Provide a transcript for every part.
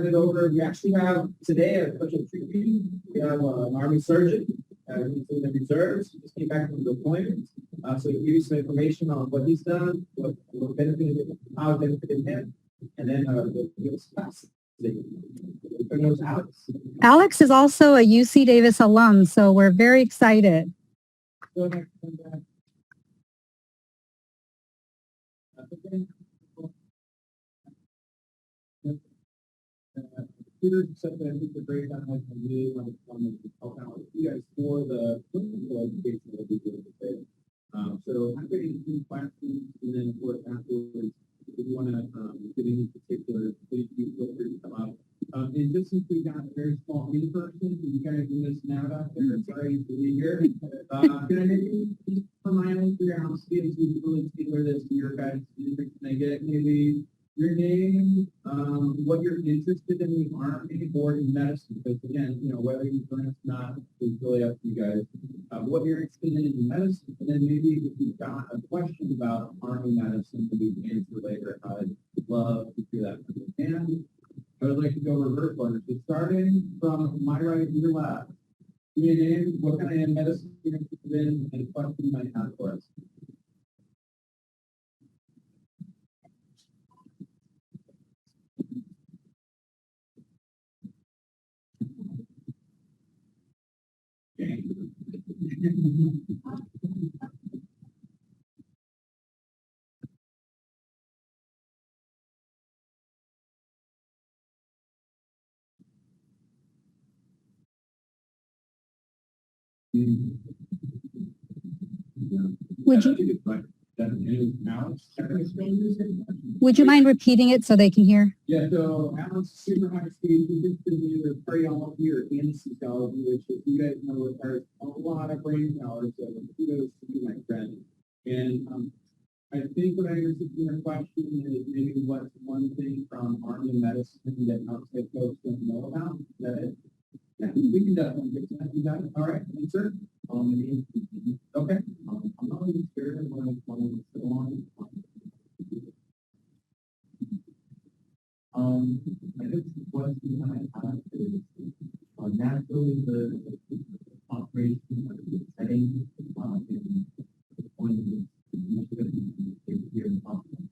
hand it over. We actually have today a special treatment. We have an Army surgeon who's in the reserves. He just came back from deployment. So he'll give you some information on what he's done, what benefited, how it benefited him, and then we'll give us class. Alex. Alex is also a UC Davis alum, so we're very excited. Go ahead. Suture is something I think the great time I really want to help out with you guys for the clinical education that we do today. So I'm going to do questions, and then of course afterwards, if you want to get any particular, please feel free to come up. And just since we got a very small in-person, you guys are missing out out there. Sorry to be here. Can I maybe remind you for your house students who really tailor this to your guys' district? Can I get maybe your name, what you're interested in the Army or in medicine? Because again, you know, whether you're doing it or not is really up to you guys. What you're interested in medicine, and then maybe if you've got a question about Army medicine that we can answer later, I'd love to hear that from you. And I would like to go reverse order. So starting from my right to your left, give me a name, what kind of medicine you're interested in, and a question you might have for us. Would you mind repeating it so they can hear? Yeah, so Alan's super high speed. He's interested in either cardiology or anesthesiology, which, if you guys know, requires a lot of brain power. So kudos to you, my friend. And I think what I understood from your question is maybe what's one thing from Army medicine that outside folks don't know about. That yeah, we can definitely get to that. You got it. All right, answer. Okay. I'm not really scared of what I'm still on. I think the question I have is naturally the operation of the setting in the point of here in hospital.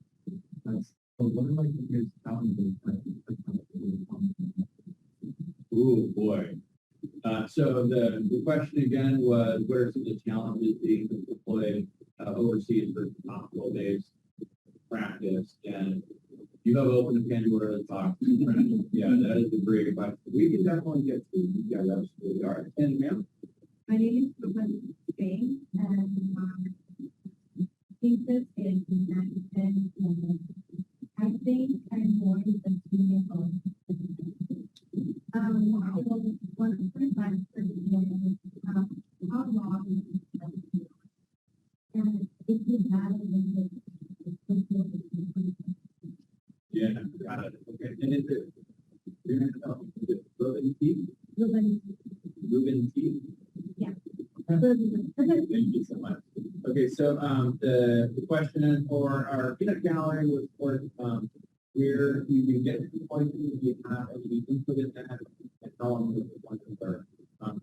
So what are like the biggest challenges Ooh, boy. So the question again was, what are some of the challenges being deployed overseas for hospital-based practice? And you have opened a Pandora's box. Yeah, that is a great question. We can definitely get to you guys absolutely are. And ma'am? My name is Spain, and thesis is and I think I'm more than clinical. One of the times how long and if you have Yeah, got it. Okay. And is it Ruben T? Ruben T? Yeah. Thank you so much. Okay, so the question for our peanut gallery was for where you can get to the point that you have any input in that and how long the deployments are.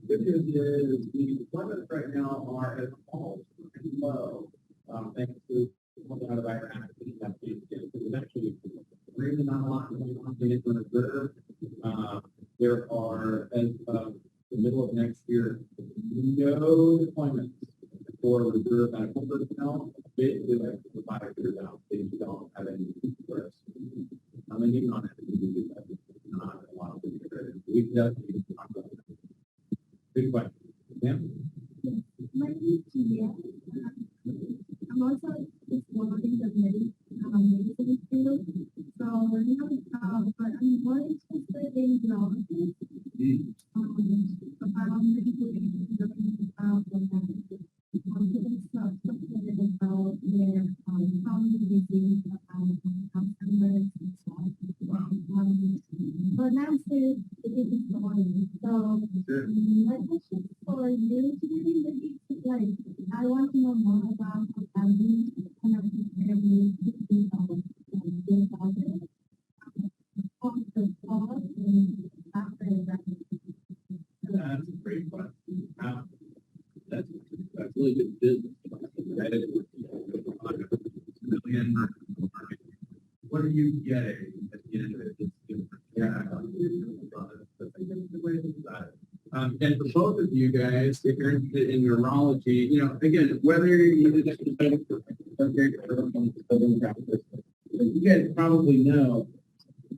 Good news is the deployments right now are at all pretty low. Thanks to pulling out of Iraq and Afghanistan. So there's actually really not a lot going on in the reserve. There are, as of the middle of next year, no deployments for reserve medical personnel. Basically, like for 5 years out, they don't have any for us. And even on that, not a lot of it. We definitely talk about that. Good question. Ma'am? My name is Julia. I'm also exploring the medicine field. So, but I'm more interested in geography. About medical education, about their common disease, customers, and so on. But now it is boring. So, my question for you today is like, I want to know more about family and after that. That's a great question. That's really good business. Right? What are you getting at the end of it? Yeah. And for both of you guys, if you're interested in neurology, again, whether you need to you guys probably know,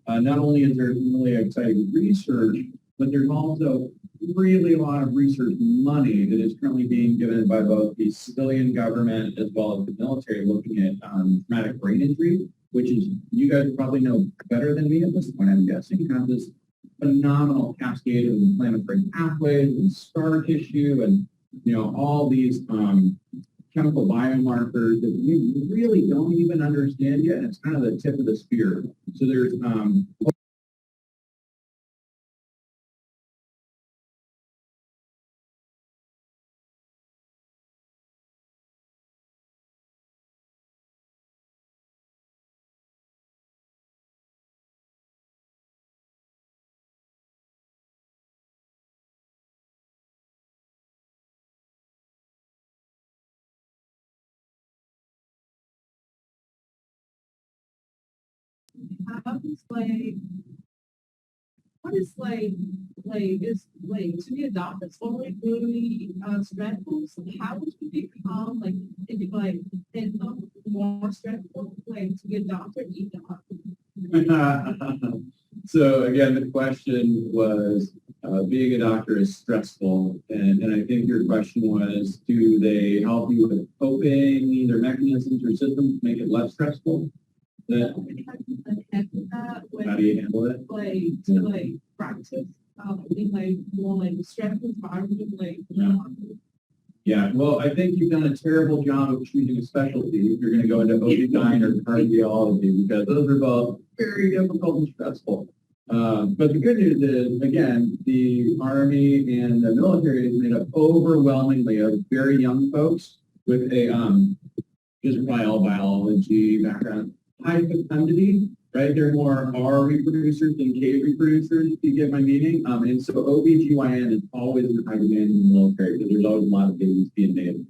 not only is there really exciting research, but there's also really a lot of research money that is currently being given by both the civilian government as well as the military looking at traumatic brain injury, which is, you guys probably know better than me at this point, I'm guessing, have this phenomenal cascade of inflammatory pathways and scar tissue and, all these chemical biomarkers that we really don't even understand yet. It's kind of the tip of the spear. So there's what is to be adopted? It's really stressful. So how would you become more stressful to be adopted? So again, the question was, being a doctor is stressful, and I think your question was, do they help you with coping, either mechanisms or systems to make it less stressful? How do you handle it? Practice, more stressful environment, Yeah, well, I think you've done a terrible job of choosing a specialty if you're going to go into OB/GYN or cardiology, because those are both very difficult and stressful. But the good news is, again, the Army and the military is made up overwhelmingly of very young folks with a just biology background, high fecundity, right? They're more R reproducers than K reproducers, if you get my meaning. And so OB/GYN is always in high demand in the military, because there's always a lot of babies being made.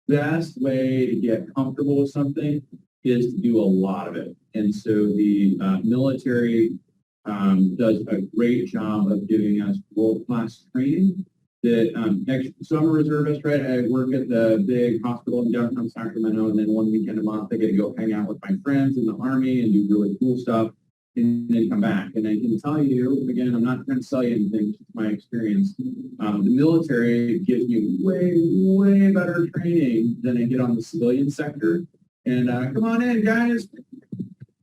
The best way to get comfortable with something is to do a lot of it. And so the military does a great job of giving us world-class training. So I'm a reservist, right? I work at the big hospital in downtown Sacramento, and then one weekend a month I get to go hang out with my friends in the Army and do really cool stuff, and then come back. And I can tell you, again, I'm not trying to sell you anything, it's my experience. The military gives me way, way better training than I get on the civilian sector. And come on in, guys.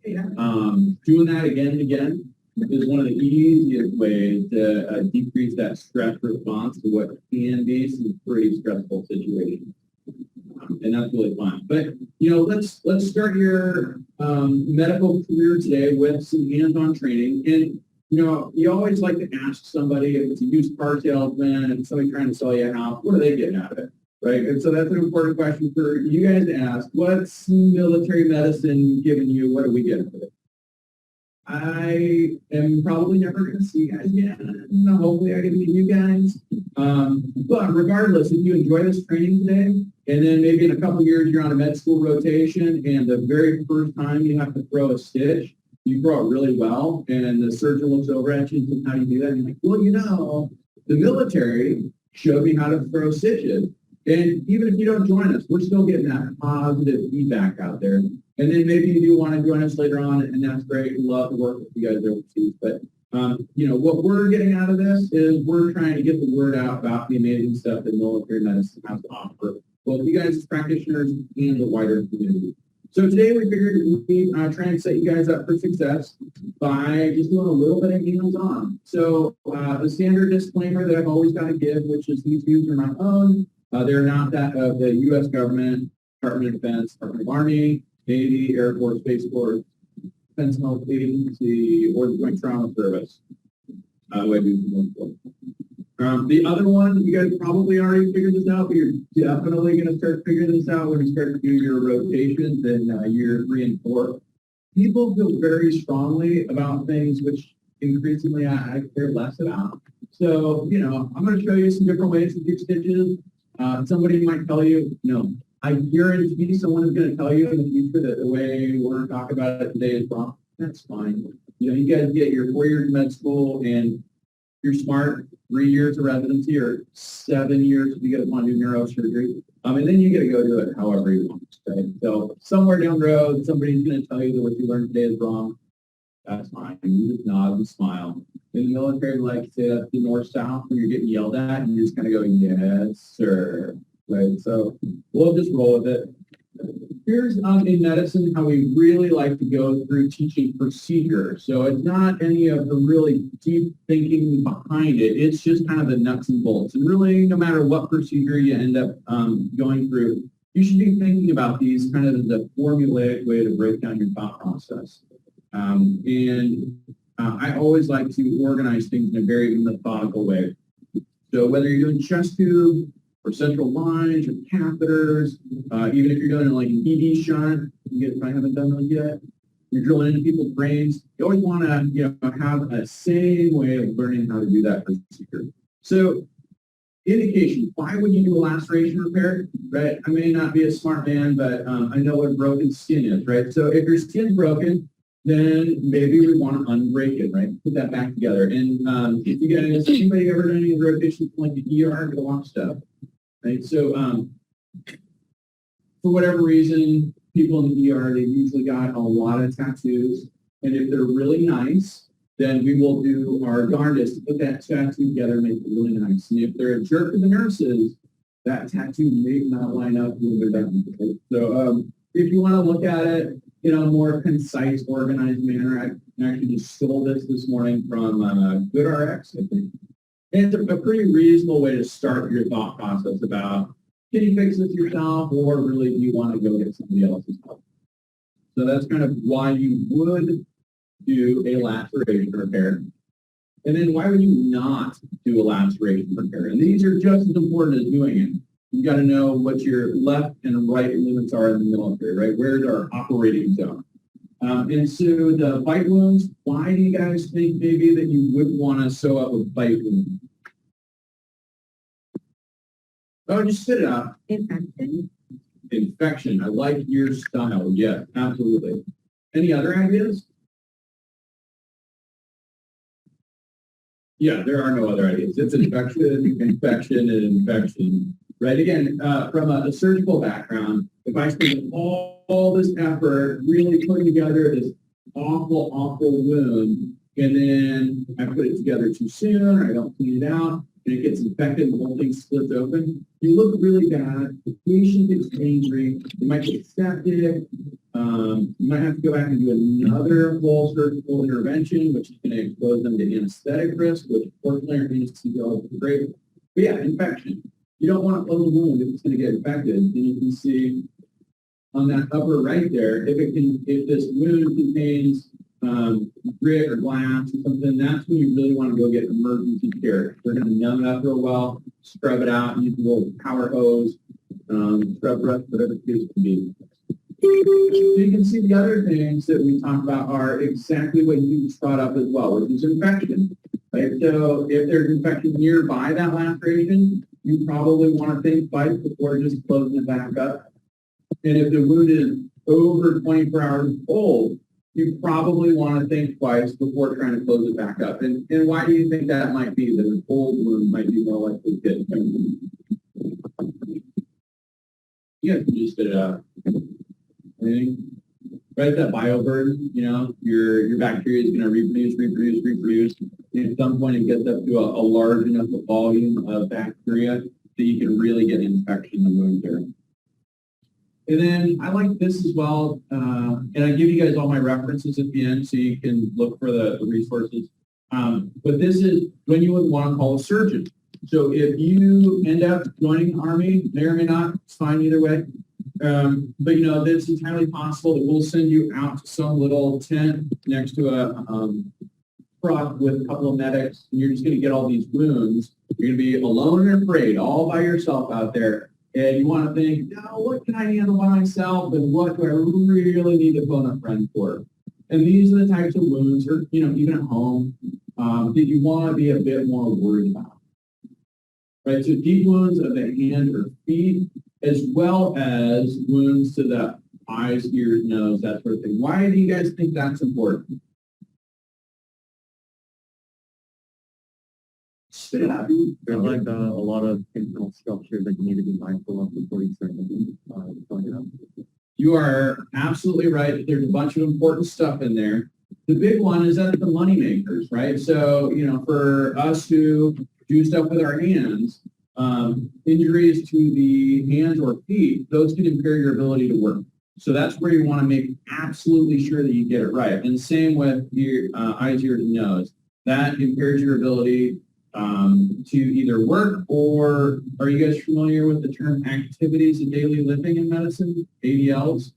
Doing that again and again is one of the easiest ways to decrease that stress response to what can be some pretty stressful situations. And that's really fun. But, let's start your medical career today with some hands-on training. And, you always like to ask somebody, if it's a used car salesman, if it's somebody trying to sell you a house, what are they getting out of it? Right? And so that's an important question for you guys to ask. What's military medicine giving you? What do we get out of it? I am probably never going to see you guys again. Hopefully I get to meet you guys. But regardless, if you enjoy this training today, and then maybe in a couple of years you're on a med school rotation, and the very first time you have to throw a stitch, you throw it really well, and the surgeon looks over at you and says, how do you do that? And you're like, well, the military showed me how to throw stitches. And even if you don't join us, we're still getting that positive feedback out there. And then maybe you do want to join us later on, and that's great. We love to work with you guys overseas. But, what we're getting out of this is we're trying to get the word out about the amazing stuff that military medicine has to offer, both you guys as practitioners and the wider community. So today we figured we'd try and set you guys up for success by just doing a little bit of hands-on. So a standard disclaimer that I've always got to give, which is these views are my own. They're not that of the U.S. government, Department of Defense, Department of Army, Navy, Air Force, Space Force, Defense Health Agency, or the Joint Trauma Service. The other one, you guys probably already figured this out, but you're definitely going to start figuring this out when you start to do your rotations in year 3 and 4. people feel very strongly about things which increasingly I care less about. So, I'm going to show you some different ways to do stitches. Somebody might tell you, I guarantee someone is going to tell you in the future that the way we're going to talk about it today is wrong. That's fine. You guys get your 4 years of med school and you're smart, 3 years of residency or 7 years if you get want to do neurosurgery. And then you get to go do it however you want. Okay? So somewhere down the road, somebody's going to tell you that what you learned today is wrong. That's fine. You just nod and smile. In the military, like say that's the north-south when you're getting yelled at, and you just kind of go, yes, sir. Right? So we'll just roll with it. Here's in medicine how we really like to go through teaching procedure. So it's not any of the really deep thinking behind it. It's just kind of the nuts and bolts. And really, no matter what procedure you end up going through, you should be thinking about these kind of as a formulaic way to break down your thought process. I always like to organize things in a very methodical way. So whether you're doing chest tube or central lines or catheters, even if you're doing like an ED shunt, if I haven't done those yet, you're drilling into people's brains, you always want to have a same way of learning how to do that procedure. So indication, why would you do a laceration repair, right? I may not be a smart man, but I know what broken skin is, right? So if your skin's broken, then maybe we want to unbreak it, right? Put that back together. And if you guys, anybody ever done any rotations from like the ER to watch stuff, right? So for whatever reason, people in the ER, they've usually got a lot of tattoos. And if they're really nice, then we will do our darndest to put that tattoo together and make it really nice. And if they're a jerk to the nurses, that tattoo may not line up when they're done. So if you want to look at it in a more concise, organized manner, I actually just stole this morning from GoodRx, I think. And it's a pretty reasonable way to start your thought process about, can you fix this yourself, or really do you want to go get somebody else's help? So that's kind of why you would do a laceration repair. And then why would you not do a laceration repair? And these are just as important as doing it. You've got to know what your left and right limits are in the military, right? Where's our operating zone? And so the bite wounds, why do you guys think maybe that you would want to sew up a bite wound? Oh, just spit it out. Infection. Infection. I like your style. Yeah, absolutely. Any other ideas? Yeah, there are no other ideas. It's infection, infection, and infection. Right? Again, from a surgical background, if I spend all this effort really putting together this awful, awful wound, and then I put it together too soon, I don't clean it out, and it gets infected, the whole thing splits open, you look really bad, the patient gets angry, you might get septic, you might have to go back and do another full surgical intervention, which is going to expose them to anesthetic risk, which fortunately our anesthesiologists are great. But yeah, infection. You don't want to close a wound if it's going to get infected. And you can see on that upper right there, if this wound contains grit or glass or something, that's when you really want to go get emergency care. They're going to numb it up real well, scrub it out, use a little power hose, scrub brush, whatever the case can be. So you can see the other things that we talk about are exactly what you just brought up as well, which is infection. Right? So if there's infection nearby that laceration, you probably want to think twice before just closing it back up. And if the wound is over 24 hours old, you probably want to think twice before trying to close it back up. And why do you think that might be? That an old wound might be more likely to get infected. You guys can just spit it out. Right, that bioburden, your bacteria is going to reproduce. And at some point, it gets up to a large enough volume of bacteria that you can really get infection in the wound there. And then I like this as well, and I give you guys all my references at the end so you can look for the resources. But this is when you would want to call a surgeon. So if you end up joining the Army, may or may not, it's fine either way. But it's entirely possible that we'll send you out to some little tent next to a truck with a couple of medics, and you're just going to get all these wounds. You're going to be alone and afraid, all by yourself out there. And you want to think, what can I handle by myself, and what do I really need to phone a friend for? And these are the types of wounds, or, even at home, that you want to be a bit more worried about. Right, so deep wounds of the hand or feet, as well as wounds to the eyes, ears, nose, that sort of thing. Why do you guys think that's important? Spit it out. There's like a lot of internal structures that you need to be mindful of before you start going it up. You are absolutely right. There's a bunch of important stuff in there. The big one is that the money makers, right? So, for us who do stuff with our hands, injuries to the hands or feet, those can impair your ability to work. So that's where you want to make absolutely sure that you get it right. And same with your eyes, ears, and nose. That impairs your ability to either work, or are you guys familiar with the term activities of daily living in medicine, ADLs?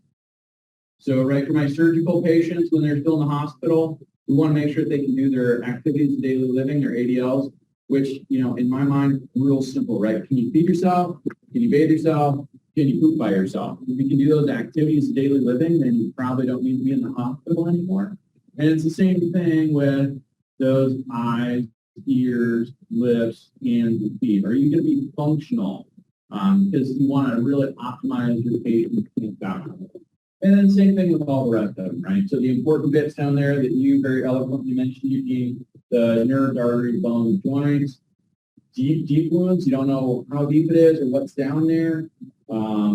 So right, for my surgical patients, when they're still in the hospital, we want to make sure that they can do their activities of daily living, their ADLs, which, in my mind, real simple, right? Can you feed yourself? Can you bathe yourself? Can you poop by yourself? If you can do those activities of daily living, then you probably don't need to be in the hospital anymore. And it's the same thing with those eyes, ears, lips, hands, and feet. Are you going to be functional? Because you want to really optimize your patient's outcome. And then same thing with all the rest of them, right? So the important bits down there that you very eloquently mentioned, you being the nerves, arteries, bones, joints, deep wounds, you don't know how deep it is or what's down there.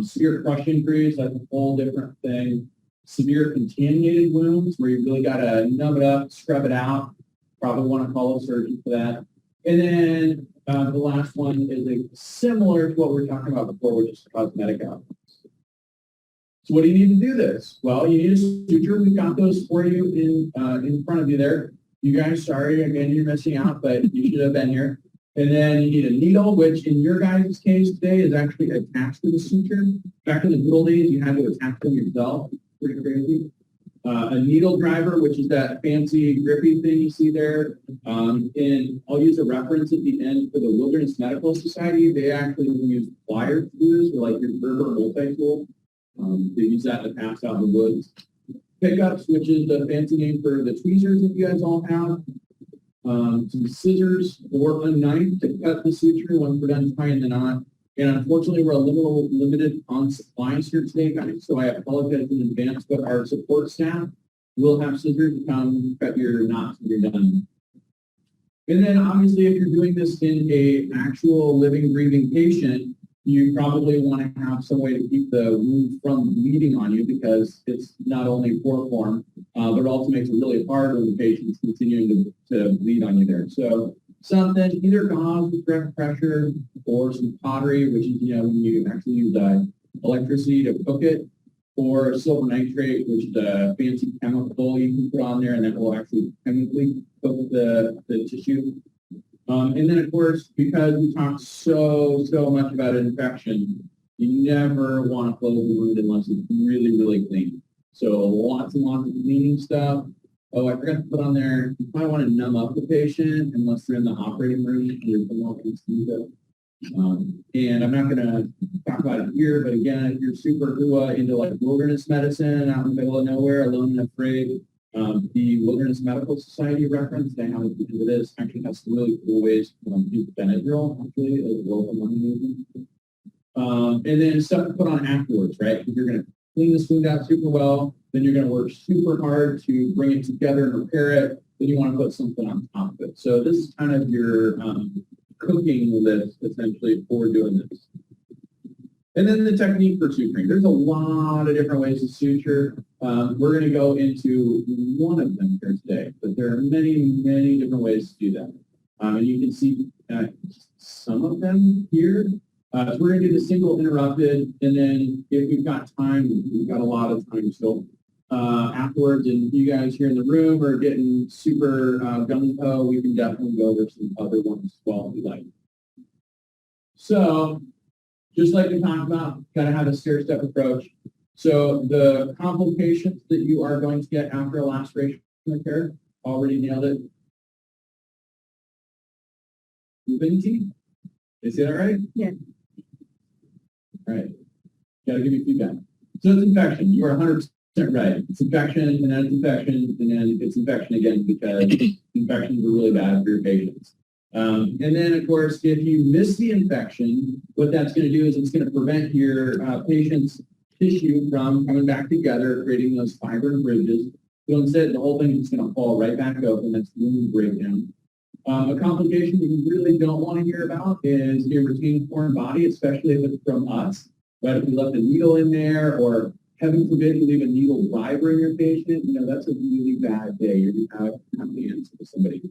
Severe crush injuries, that's a whole different thing. Severe contaminated wounds, where you really got to numb it up, scrub it out. Probably want to call a surgeon for that. And then the last one is similar to what we were talking about before, which is cosmetic outcomes. So what do you need to do this? Well, you need a suture. We've got those for you in front of you there. You guys, sorry, again, you're missing out, but you should have been here. And then you need a needle, which in your guys' case today is actually attached to the suture. Back in the good old days, you had to attach them yourself. Pretty crazy. A needle driver, which is that fancy grippy thing you see there. And I'll use a reference at the end for the Wilderness Medical Society. They actually use pliers to do this, or like your Gerber multi-tool. They use that to pass out in the woods. Pickups, which is the fancy name for the tweezers that you guys all have. Some scissors or a knife to cut the suture once we're done tying the knot. And unfortunately, we're a little limited on supplies here today, guys, so I apologize in advance, but our support staff will have scissors to come cut your knots when you're done. And then obviously, if you're doing this in a actual living, breathing patient, you probably want to have some way to keep the wound from bleeding on you, because it's not only poor form, but it also makes it really hard when the patient's continuing to bleed on you there. So something, either gauze with direct pressure or some pottery, which is, when you actually use electricity to cook it, or silver nitrate, which is a fancy chemical you can put on there, and that will actually chemically cook the tissue. And then, of course, because we talked so much about infection, you never want to close the wound unless it's really, really clean. So lots and lots of cleaning stuff. Oh, I forgot to put on there, you probably want to numb up the patient unless they're in the operating room. And I'm not going to talk about it here, but again, if you're super into like wilderness medicine out in the middle of nowhere, alone and afraid, the Wilderness Medical Society reference, they have into this, actually has some really cool ways to use Benadryl, actually, as a local money movement. And then stuff to put on afterwards, right? Because you're going to clean this wound out super well, then you're going to work super hard to bring it together and repair it, then you want to put something on top of it. So this is kind of your cooking list, essentially, for doing this. And then the technique for suturing. There's a lot of different ways to suture. We're going to go into one of them here today, but there are many different ways to do that. And you can see some of them here. So we're going to do the single interrupted, and then if we've got time, we've got a lot of time still afterwards, and you guys here in the room are getting super gung-ho, we can definitely go over some other ones as well if you like. So, just like we talked about, got to have a stair-step approach. So the complications that you are going to get after a laceration repair, already nailed it. Mobility? Did I say that right? Yeah. All right. Got to give you feedback. So it's infection. You are 100% Right. It's infection, and then it's infection, and then it's infection again because infections are really bad for your patients. And then, of course, if you miss the infection, what that's going to do is it's going to prevent your patient's tissue from coming back together, creating those fibrin bridges. So instead, the whole thing is going to fall right back open. That's wound breakdown. A complication that you really don't want to hear about is a retained foreign body, especially if it's from us. Right? If you left a needle in there, or heaven forbid you leave a needle driver in your patient, that's a really bad day. You're going to have the answer to somebody.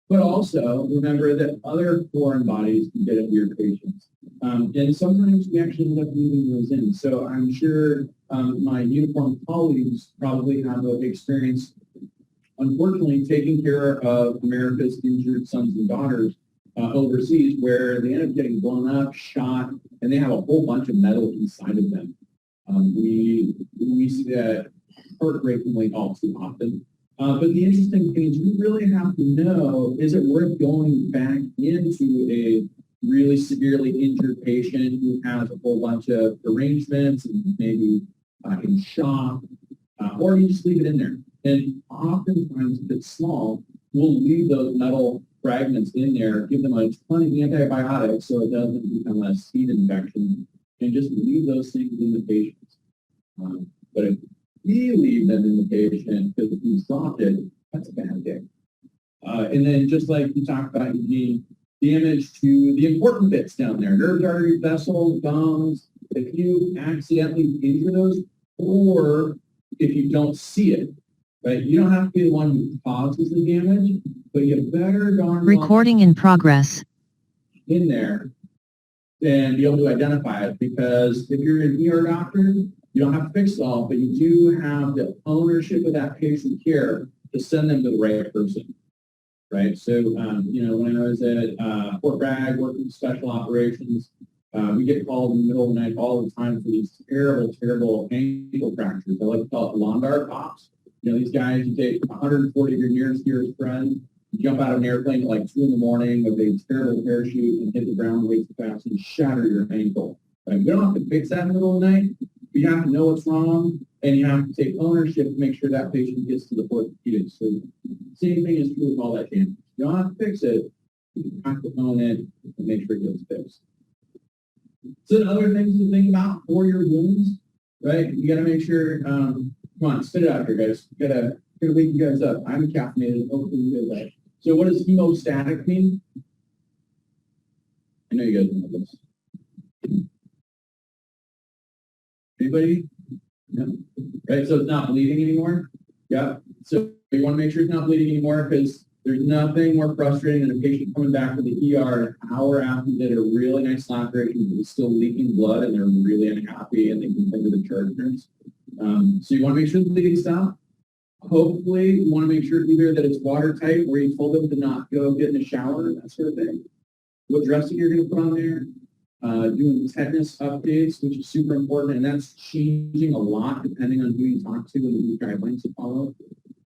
But also remember that other foreign bodies can get into your patients. And sometimes we actually end up leaving those in. So I'm sure my uniformed colleagues probably have experience, unfortunately, taking care of America's injured sons and daughters overseas, where they end up getting blown up, shot, and they have a whole bunch of metal inside of them. We see that heartbreakingly all too often. But the interesting thing is you really have to know, is it worth going back into a really severely injured patient who has a whole bunch of arrangements and maybe in shock, or you just leave it in there? And oftentimes, if it's small, we'll leave those metal fragments in there, give them a ton of antibiotics so it doesn't become a seed infection, and just leave those things in the patients. But if we leave them in the patient because we dropped it, that's a bad day. And then just like you talked about, Eugene, damage to the important bits down there, nerves, arteries, vessels, gums. If you accidentally injure those, or if you don't see it, right? You don't have to be the one who causes the damage, but you better darn well Recording in progress. in there and be able to identify it, because if you're an ER doctor, you don't have to fix it all, but you do have the ownership of that patient care to send them to the right person, right? So, when I was at Fort Bragg working special operations, we get called in the middle of the night all the time for these terrible, terrible ankle fractures. I like to call it Londar pops. These guys, you take 140 of your nearest friends, you jump out of an airplane at like 2 in the morning with a terrible parachute and hit the ground way too fast and shatter your ankle. Right? You don't have to fix that in the middle of the night. But you have to know what's wrong, and you have to take ownership to make sure that patient gets to the orthopedic. So same thing is true with all that damage. You don't have to fix it. You have to own it and make sure it gets fixed. So other things to think about for your wounds, right? You got to make sure, come on, spit it out here, guys. You got to wake you guys up. I'm caffeinated. Hopefully you guys are. So what does hemostatic mean? I know you guys know this. Anybody? No. Right, so it's not bleeding anymore? Yeah. So you want to make sure it's not bleeding anymore, because there's nothing more frustrating than a patient coming back to the ER an hour after they did a really nice laceration, but it's still leaking blood, and they're really unhappy, and they complain to the charge nurse. So you want to make sure the bleeding stops. Hopefully, you want to make sure either that it's watertight, where you told them to not go get in the shower, that sort of thing. What dressing you're going to put on there. Doing tetanus updates, which is super important, and that's changing a lot depending on who you talk to and the new guidelines to follow.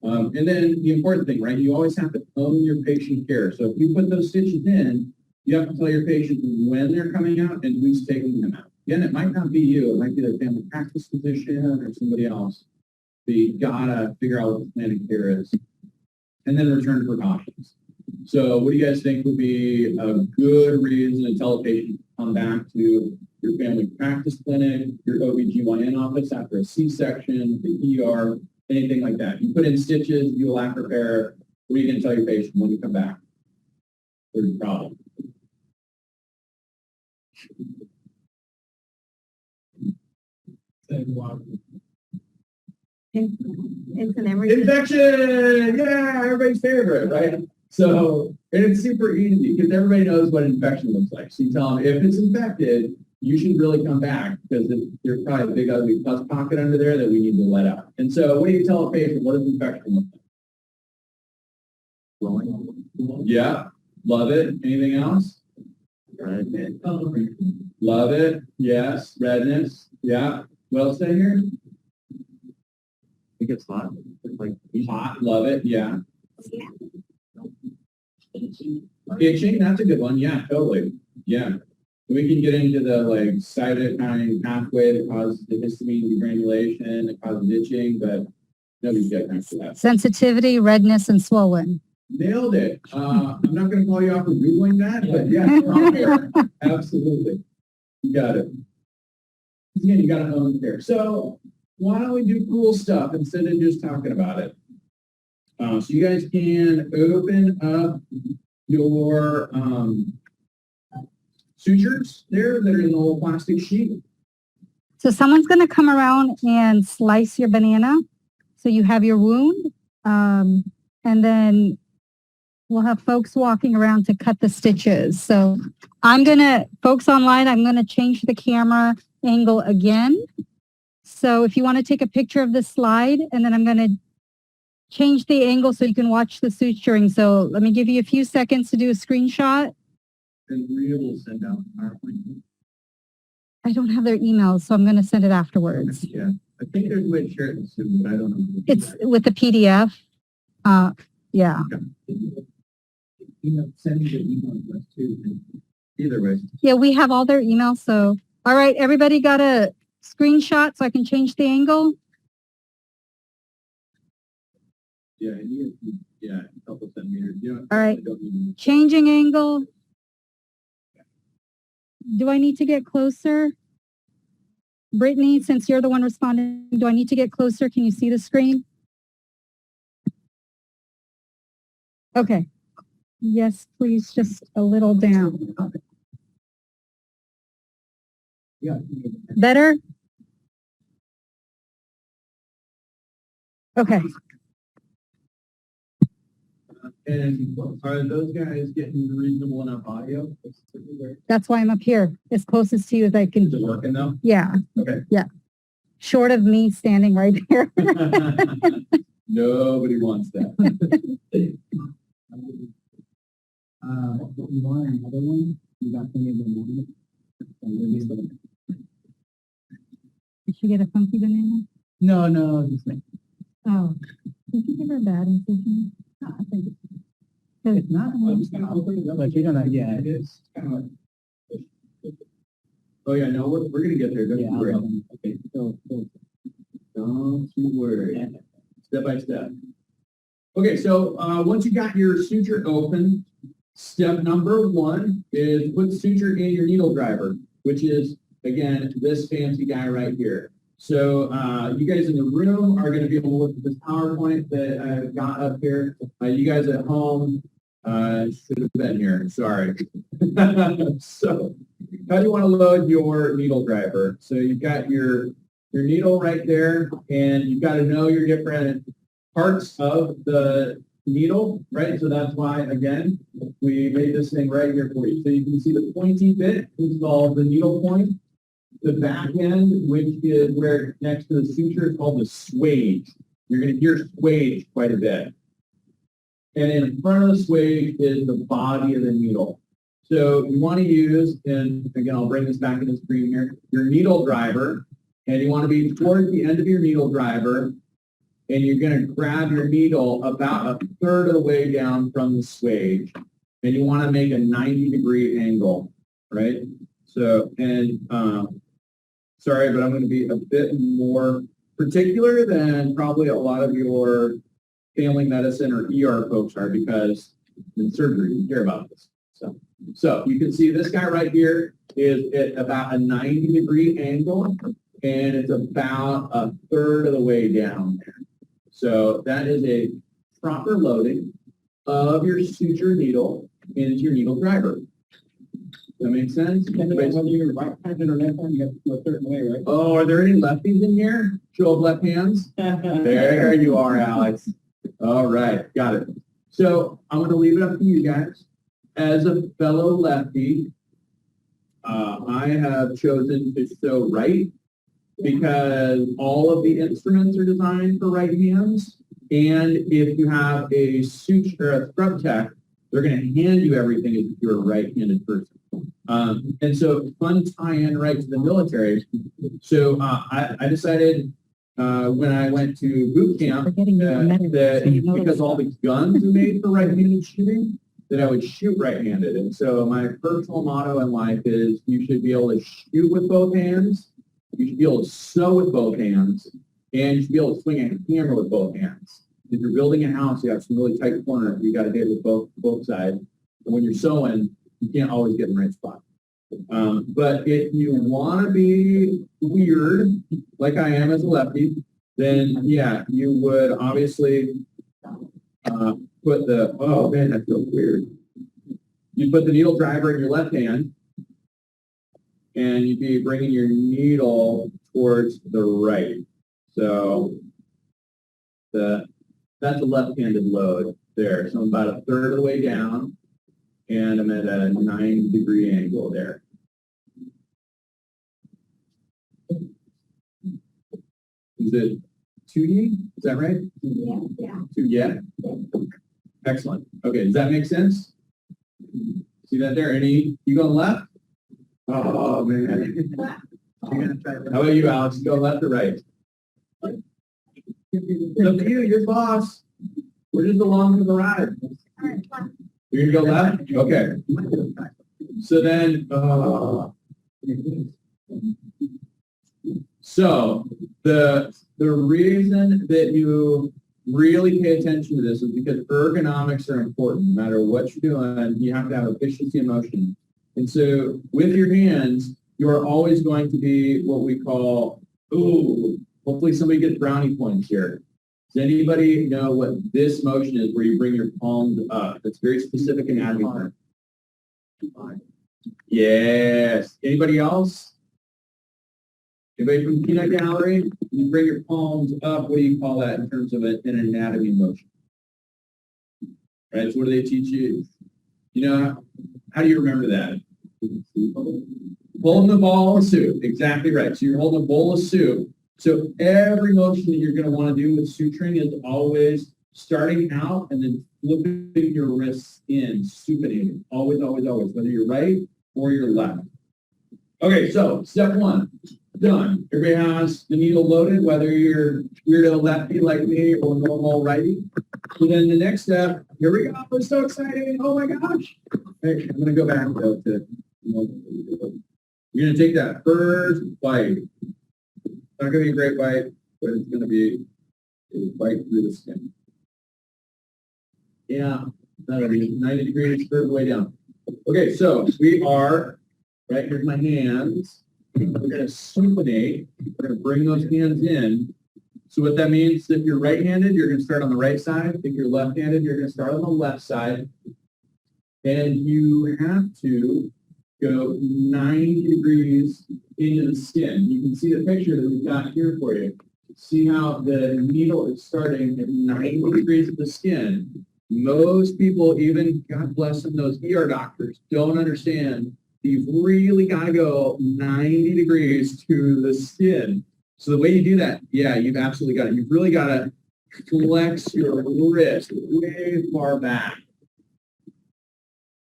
And then the important thing, right? You always have to own your patient care. So if you put those stitches in, you have to tell your patient when they're coming out and who's taking them out. Again, it might not be you. It might be their family practice physician or somebody else. But you gotta figure out what the plan of care is. And then return precautions. So what do you guys think would be a good reason to tell a patient to come back to your family practice clinic, your OBGYN office after a C-section, the ER, anything like that? You put in stitches, you lack repair. What are you going to tell your patient when you come back? There's a problem. It's an everything. Infection! Yeah, everybody's favorite, right? So, and it's super easy because everybody knows what an infection looks like. So you tell them, if it's infected, you should really come back, because there's probably a big ugly pus pocket under there that we need to let out. And so what do you tell a patient? What does infection look like? Yeah, love it. Anything else? Love it. Yes. Redness. Yeah. What else did I hear? I think it's hot. It's like Hot. Love it. Yeah. Itching. That's a good one. Yeah, totally. Yeah. We can get into the like cytokine pathway that causes the histamine degranulation, that causes itching, but nobody's got time for that. Sensitivity, redness, and swollen. Nailed it. I'm not going to call you out for Googling that, but yeah, absolutely. You got it. Again, you got to own care. So why don't we do cool stuff instead of just talking about it? So you guys can open up your sutures there that are in the little plastic sheet. So someone's going to come around and slice your banana. So you have your wound. And then we'll have folks walking around to cut the stitches. So folks online, I'm going to change the camera angle again. So if you want to take a picture of the slide, and then I'm going to change the angle so you can watch the suturing. So let me give you a few seconds to do a screenshot. And Rhea will send out PowerPoint. I don't have their emails, so I'm going to send it afterwards. Yeah, I think there's a way to share it soon, but I don't know. It's with the PDF. Yeah. Send me the email address too. Either way. Yeah, we have all their emails. So, all right, everybody got a screenshot so I can change the angle? Yeah, a couple centimeters. All right. Changing angle. Do I need to get closer? Brittany, since you're the one responding, do I need to get closer? Can you see the screen? Okay. Yes, please, just a little down. Yeah. Better? Okay. And are those guys getting reasonable enough audio? That's why I'm up here, as closest to you as I can. Is it working though? Yeah. Okay. Yeah. Short of me standing right here. Nobody wants that. You want another one? You got plenty of them. Did she get a funky banana? No, just like. Oh. Did you give her a bad incision? No, I think it's not. Like you're gonna, yeah, it is kind of like. Oh yeah, no, we're gonna get there. Don't you worry. Okay, don't you worry. Step by step. Okay, so once you got your suture open, step number 1 is put the suture in your needle driver, which is again this fancy guy right here. So you guys in the room are going to be able to look at this PowerPoint that I've got up here. You guys at home should have been here. Sorry. So how do you want to load your needle driver? So you've got your needle right there, and you've got to know your different parts of the needle, right? So that's why, again, we made this thing right here for you. So you can see the pointy bit is called the needle point. The back end, which is where next to the suture, is called the swage. You're going to hear swage quite a bit. And in front of the swage is the body of the needle. So you want to use, and again, I'll bring this back to the screen here, your needle driver. And you want to be towards the end of your needle driver. And you're going to grab your needle about 1/3 of the way down from the swage. And you want to make a 90-degree angle, right? So, and sorry, but I'm going to be a bit more particular than probably a lot of your family medicine or ER folks are, because in surgery, you care about this. So you can see this guy right here is at about a 90-degree angle, and it's about 1/3 of the way down there. So that is a proper loading of your suture needle into your needle driver. That makes sense? Whether you're right hand or left hand, you have to go a certain way, right? Oh, are there any lefties in here? Show of left hands. There you are, Alex. All right, got it. So I'm going to leave it up to you guys. As a fellow lefty, I have chosen to sew right because all of the instruments are designed for right hands. And if you have a suture, a scrub tech, they're going to hand you everything as if you're a right-handed person. And so fun tie-in right to the military. So I decided when I went to boot camp that because all the guns are made for right-handed shooting, that I would shoot right-handed. And so my personal motto in life is you should be able to shoot with both hands, you should be able to sew with both hands, and you should be able to swing a hammer with both hands. If you're building a house, you have some really tight corners, you got to hit with both sides. And when you're sewing, you can't always get in the right spot. But if you want to be weird, like I am as a lefty, then yeah, you would obviously put the, oh man, that feels weird. You put the needle driver in your left hand, and you'd be bringing your needle towards the right. So that's a left-handed load there. So I'm about a third of the way down, and I'm at a 9-degree angle there. Is it 2D? Is that right? Yeah. Yeah. Excellent. Okay, does that make sense? See that there? You going left? Oh man. How about you, Alex? You go left or right? It's up to you. You're boss. We're just along for the ride. You're gonna go left? Okay. So then, so the reason that you really pay attention to this is because ergonomics are important. No matter what you're doing, you have to have efficiency and motion. And so with your hands, you are always going to be what we call, hopefully somebody gets brownie points here. Does anybody know what this motion is where you bring your palms up? It's very specific anatomy. Yes. Anybody else? Anybody from the peanut gallery? You bring your palms up. What do you call that in terms of an anatomy motion? Right. So what do they teach you? You know, how do you remember that? Holding the bowl of soup. Exactly right. So you're holding a bowl of soup. So every motion that you're going to want to do with suturing is always starting out and then flipping your wrists in, supinating. Always, always, always, whether you're right or you're left. Okay, so step one, done. Everybody has the needle loaded, whether you're weirdo lefty like me or normal righty. So then the next step, here we go. It's so exciting. Oh my gosh. Hey, I'm going to go back to you're going to take that first bite. It's not going to be a great bite, but it's going to be a bite through the skin. Yeah, that'll be 90 degrees, third way down. Okay, so we are, right, here's my hands. We're going to supinate. We're going to bring those hands in. So what that means, if you're right-handed, you're going to start on the right side. If you're left-handed, you're going to start on the left side. And you have to go 90 degrees into the skin. You can see the picture that we've got here for you. See how the needle is starting at 90 degrees of the skin. Most people, even, God bless them, those ER doctors, don't understand you've really got to go 90 degrees to the skin. So the way you do that, yeah, you've absolutely got it. You've really got to flex your wrist way far back.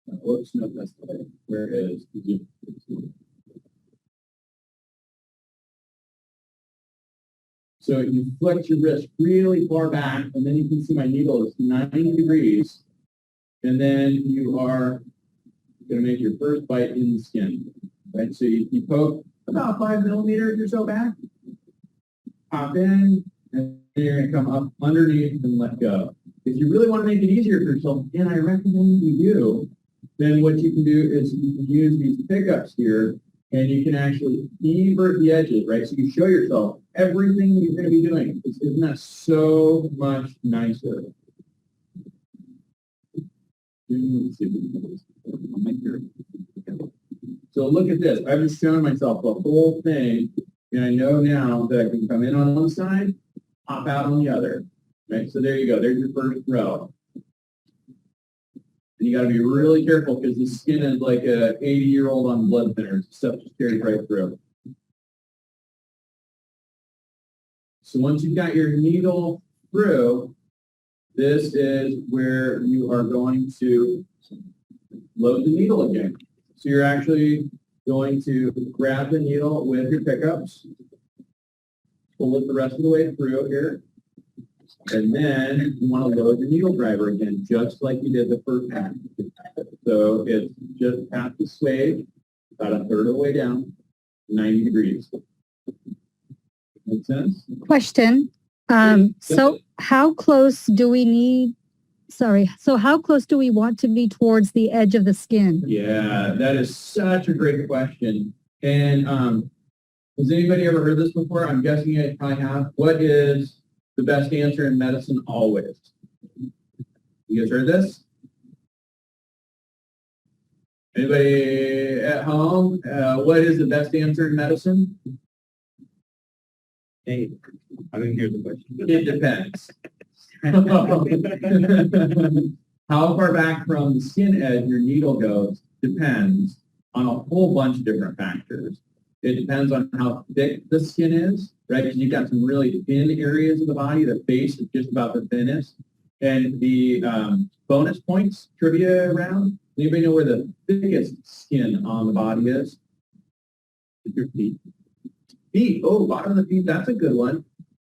Whoops, no, that's the way. Where is it? So you flex your wrist really far back, and then you can see my needle is 90 degrees. And then you are going to make your first bite in the skin. Right? So you poke about 5 millimeters or so back, pop in, and then you're going to come up underneath and let go. If you really want to make it easier for yourself, and I recommend you do, then what you can do is you can use these pickups here, and you can actually invert the edges, right? So you show yourself everything you're going to be doing. Isn't that so much nicer? So look at this. I've just shown myself the whole thing, and I know now that I can come in on one side, pop out on the other. Right? So there you go. There's your first row. And you got to be really careful because the skin is like a 80-year-old on blood thinners. Stuff just carries right through. So once you've got your needle through, this is where you are going to load the needle again. So you're actually going to grab the needle with your pickups, pull it the rest of the way through here, and then you want to load the needle driver again, just like you did the first time. So it's just past the swage, about a third of the way down, 90 degrees. Make sense? Question. So how close do we need, so how close do we want to be towards the edge of the skin? Yeah, that is such a great question. And has anybody ever heard this before? I'm guessing you probably have. What is the best answer in medicine always? You guys heard this? Anybody at home? What is the best answer in medicine? Hey, I didn't hear the question. It depends. How far back from the skin edge your needle goes depends on a whole bunch of different factors. It depends on how thick the skin is, right? Because you've got some really thin areas of the body. The face is just about the thinnest. And the bonus points trivia round. Anybody know where the thickest skin on the body is? Your feet. Feet. Oh, bottom of the feet. That's a good one.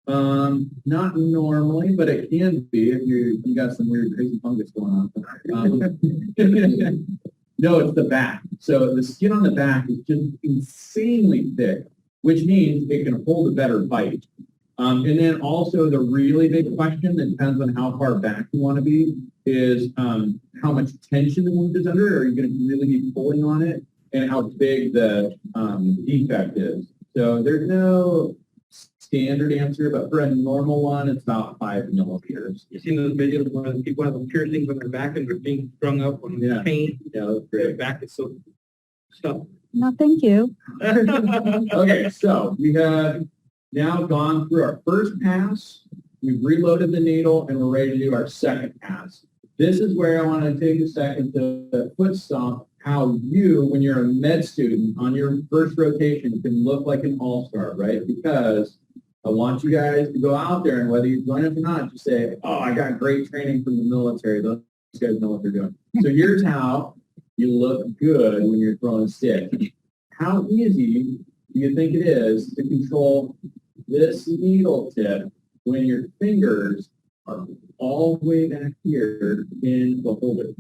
Not normally, but it can be if you got some weird crazy fungus going on. No, it's the back. So the skin on the back is just insanely thick, which means it can hold a better bite. And then also the really big question that depends on how far back you want to be is how much tension the wound is under. Are you going to really be pulling on it? And how big the defect is. So there's no standard answer, but for a normal one, it's about 5 millimeters. You seen those videos where people have piercings on their back and they're being strung up on Yeah. pain? Yeah, that's Their great. back is so stuck. No, thank you. Okay, so we have now gone through our first pass. We've reloaded the needle and we're ready to do our second pass. This is where I want to take a second to foot stomp how you, when you're a med student on your first rotation, can look like an all-star, right? Because I want you guys to go out there and whether you join us or not, just say, oh, I got great training from the military. Those guys know what they're doing. So here's how you look good when you're throwing a stick. How easy do you think it is to control this needle tip when your fingers are all the way back here in the holder?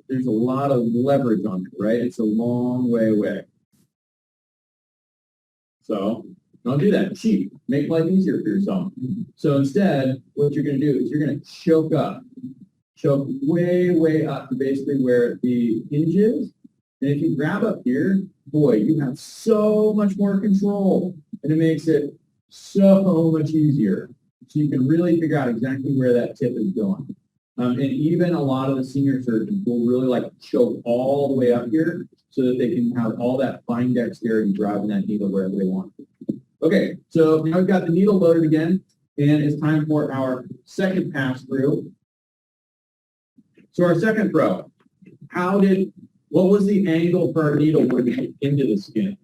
There's a lot of leverage on it, right? It's a long way away. So don't do that. Cheat. Make life easier for yourself. So instead, what you're going to do is you're going to choke up. Choke way, way up to basically where the hinge is. And if you grab up here, boy, you have so much more control. And it makes it so much easier. So you can really figure out exactly where that tip is going. And even a lot of the senior surgeons will really like choke all the way up here so that they can have all that fine dexterity driving that needle wherever they want. Okay, so now we've got the needle loaded again, and it's time for our second pass through. So our second throw, what was the angle for our needle when we get into the skin?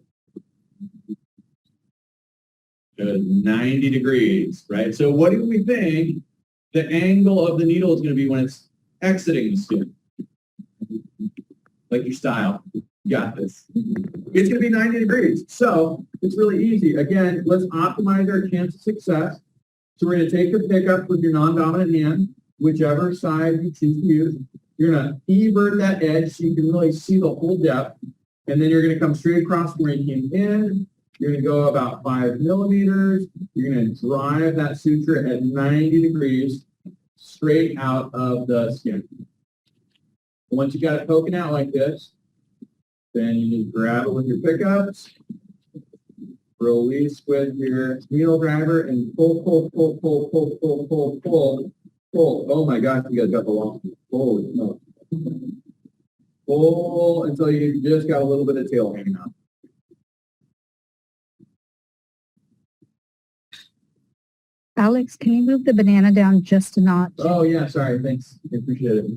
It was 90 degrees, right? So what do we think the angle of the needle is going to be when it's exiting the skin? Like your style. You got this. It's going to be 90 degrees. So it's really easy. Again, let's optimize our chance of success. So we're going to take your pickup with your non-dominant hand, whichever side you choose to use. You're going to evert that edge so you can really see the whole depth. And then you're going to come straight across where you came in. You're going to go about 5 millimeters. You're going to drive that suture at 90 degrees straight out of the skin. Once you got it poking out like this, then you just grab it with your pickups, release with your needle driver, and pull, pull, pull, pull, pull, pull, pull, pull, pull. Oh my gosh, you guys got the long. Holy smoke. Pull until you just got a little bit of tail hanging out. Alex, can you move the banana down just a notch? Oh yeah, sorry, thanks. I appreciate it.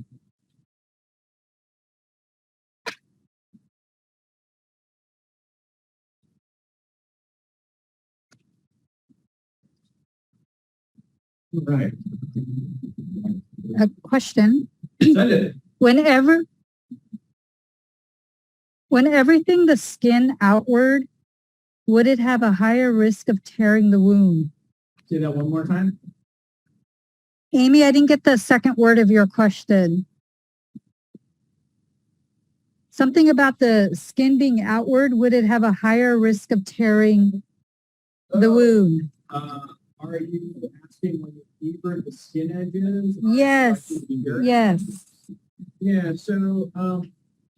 All right. A question. Send it. When everything the skin outward, would it have a higher risk of tearing the wound? Say that one more time. Amy, I didn't get the second word of your question. Something about the skin being outward, would it have a higher risk of tearing the wound? Are you asking when you deeper the skin edges? Yes, yes. Yeah, so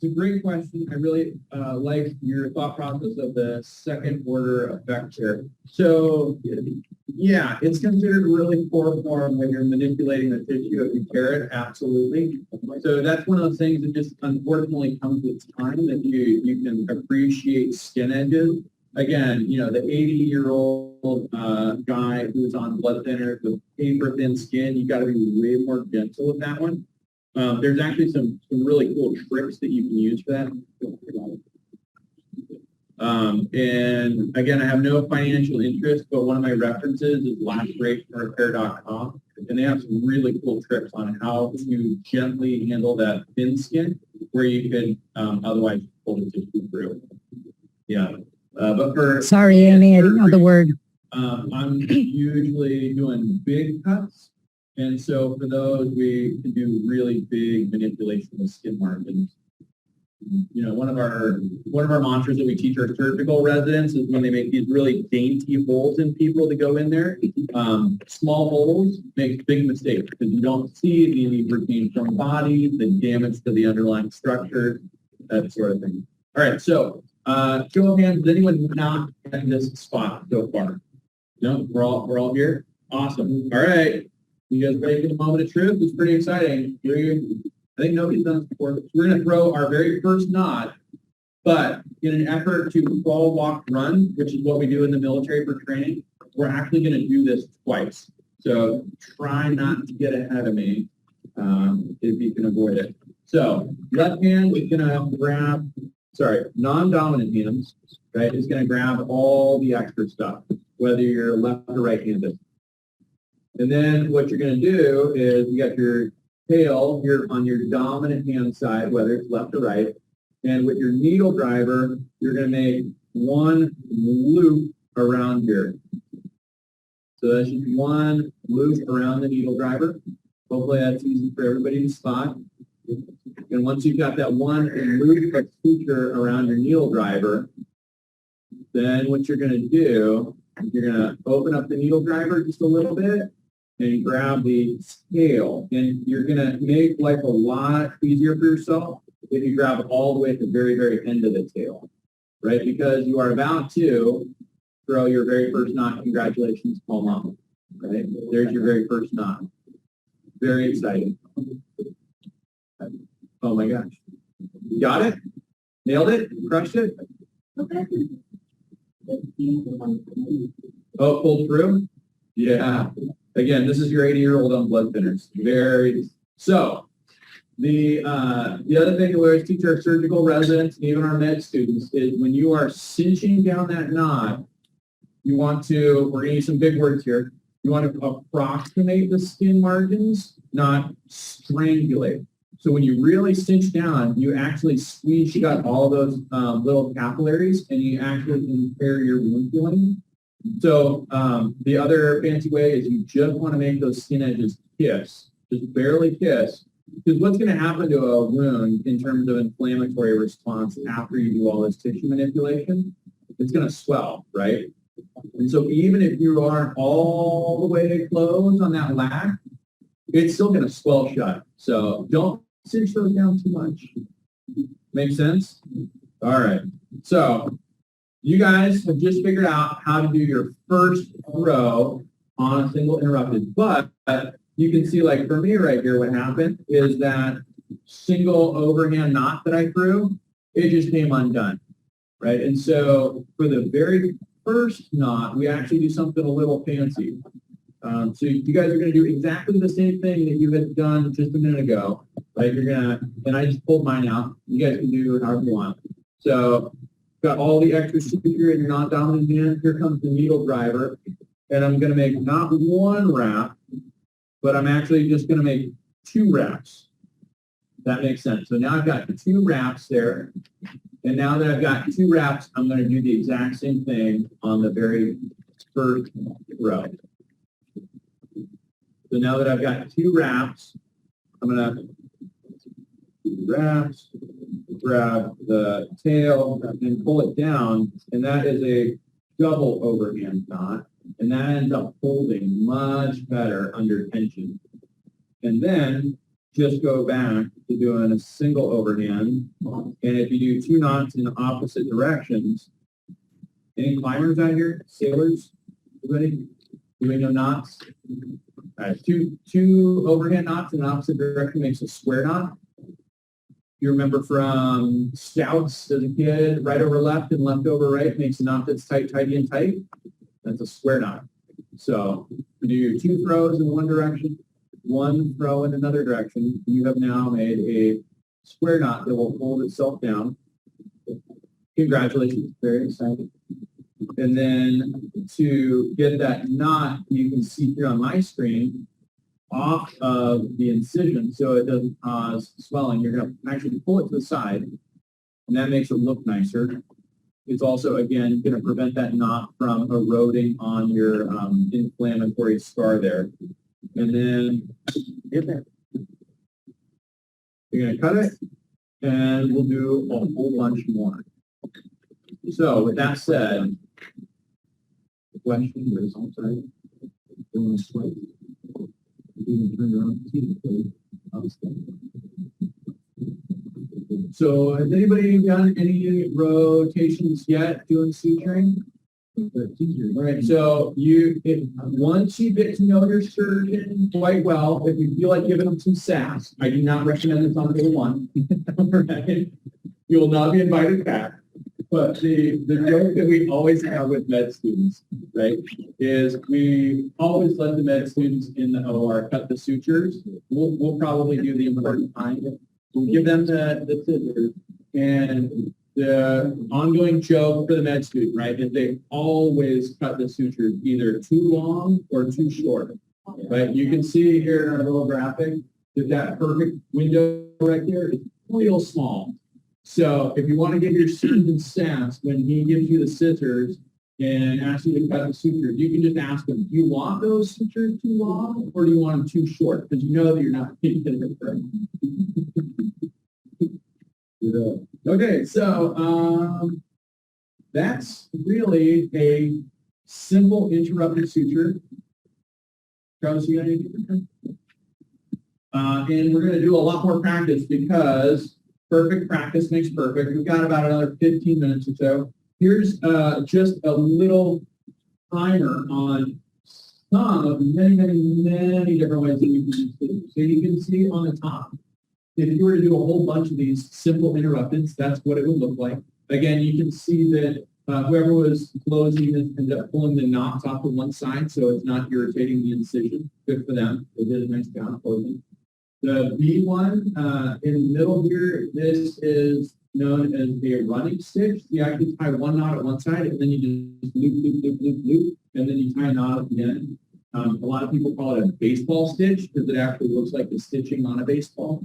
it's a great question. I really like your thought process of the second order effect here. So yeah, it's considered really poor form when you're manipulating the tissue of the carrot, absolutely. So that's one of those things that just unfortunately comes with time that you can appreciate skin edges. Again, you know, the 80-year-old guy who's on blood thinners with paper thin skin, you got to be way more gentle with that one. There's actually some really cool tricks that you can use for that. And again, I have no financial interest, but one of my references is lacerationrepair.com, and they have some really cool tricks on how to gently handle that thin skin where you could otherwise pull the tissue through. Yeah. But for Sorry, Amy, I didn't know the word. I'm usually doing big cuts, and so for those we can do really big manipulation of skin margins. You know, one of our mantras that we teach our surgical residents is when they make these really dainty holes in people to go in there. Small holes make big mistakes because you don't see the retained from body, the damage to the underlying structure, that sort of thing. All right, so show of hands, does anyone not at this spot so far? No, we're all here? Awesome. All right. You guys ready for the moment of truth? It's pretty exciting. I think nobody's done this before. We're going to throw our very first knot, but in an effort to crawl, walk, run, which is what we do in the military for training, we're actually going to do this twice. So try not to get ahead of me if you can avoid it. So left hand is going to grab, non-dominant hands, right, is going to grab all the extra stuff, whether you're left or right-handed. And then what you're going to do is you got your tail here on your dominant hand side, whether it's left or right. And with your needle driver, you're going to make one loop around here. So that's just one loop around the needle driver. Hopefully that's easy for everybody to spot. And once you've got that one loop of suture around your needle driver, then what you're going to do, you're going to open up the needle driver just a little bit and grab the scale. And you're going to make life a lot easier for yourself if you grab all the way at the very, very end of the tail, right? Because you are about to throw your very first knot. Congratulations, Paul Mom, right? There's your very first knot. Very exciting. Oh my gosh. You got it? Nailed it? Crushed it? Oh, pulled through? Yeah. Again, this is your 80-year-old on blood thinners. Very. So the other thing that we always teach our surgical residents and even our med students is when you are cinching down that knot, you want to, we're going to use some big words here, you want to approximate the skin margins, not strangulate. So when you really cinch down, you actually squeeze shut all those little capillaries and you actually impair your wound healing. So the other fancy way is you just want to make those skin edges kiss, just barely kiss, because what's going to happen to a wound in terms of inflammatory response after you do all this tissue manipulation? It's going to swell, right? And so even if you aren't all the way closed on that lac, it's still going to swell shut. So don't cinch those down too much. Make sense? All right. So you guys have just figured out how to do your first throw on a single interrupted, but you can see, like for me right here, what happened is that single overhand knot that I threw, it just came undone, right? And so for the very first knot, we actually do something a little fancy. So you guys are going to do exactly the same thing that you had done just a minute ago. Like you're going to, and I just pulled mine out. You guys can do it however you want. So got all the extra suture in your non-dominant hand. Here comes the needle driver. And I'm going to make not one wrap, but I'm actually just going to make 2 wraps. That makes sense. So now I've got 2 wraps there. And now that I've got 2 wraps, I'm going to do the exact same thing on the very first row. So now that I've got 2 wraps, I'm going to do wraps. grab the tail and pull it down, and that is a double overhand knot, and that ends up holding much better under tension. And then just go back to doing a single overhand, and if you do 2 knots in opposite directions, any climbers out here? Sailors? Everybody? Doing no knots? All right, two overhand knots in the opposite direction makes a square knot. You remember from Scouts as a kid, right over left and left over right makes a knot that's tight, tighty, and tight. That's a square knot. So you do your 2 throws in one direction, 1 throw in another direction. You have now made a square knot that will hold itself down. Congratulations, very exciting. And then to get that knot, you can see here on my screen, off of the incision so it doesn't cause swelling. You're going to actually pull it to the side, and that makes it look nicer. It's also, again, going to prevent that knot from eroding on your inflammatory scar there. And then get there. You're going to cut it, and we'll do a whole bunch more. So with that said, the question is, I'm sorry, doing a sweat. So has anybody done any rotations yet doing suturing? All right, so once you get to know your surgeon quite well, if you feel like giving them some sass, I do not recommend this on day 1. Right? You will not be invited back. But the joke that we always have with med students, right, is we always let the med students in the OR cut the sutures. We'll probably do the important time. We'll give them the scissors. And the ongoing joke for the med student, right, is they always cut the sutures either too long or too short, right? You can see here in our little graphic that perfect window right there is real small. So if you want to give your surgeon sass when he gives you the scissors and asks you to cut the sutures, you can just ask him, do you want those sutures too long or do you want them too short? Because you know that you're not getting it right. Okay, so that's really a simple interrupted suture. Travis, you got anything? And we're going to do a lot more practice because perfect practice makes perfect. We've got about another 15 minutes or so. Here's just a little primer on some of many different ways that you can use it. So you can see on the top, if you were to do a whole bunch of these simple interrupteds, that's what it would look like. Again, you can see that whoever was closing this ended up pulling the knots off of one side, so it's not irritating the incision. Good for them. They did a nice job closing. The B one in the middle here, this is known as a running stitch. You actually tie one knot at one side, and then you just loop, and then you tie a knot at the end. A lot of people call it a baseball stitch because it actually looks like the stitching on a baseball.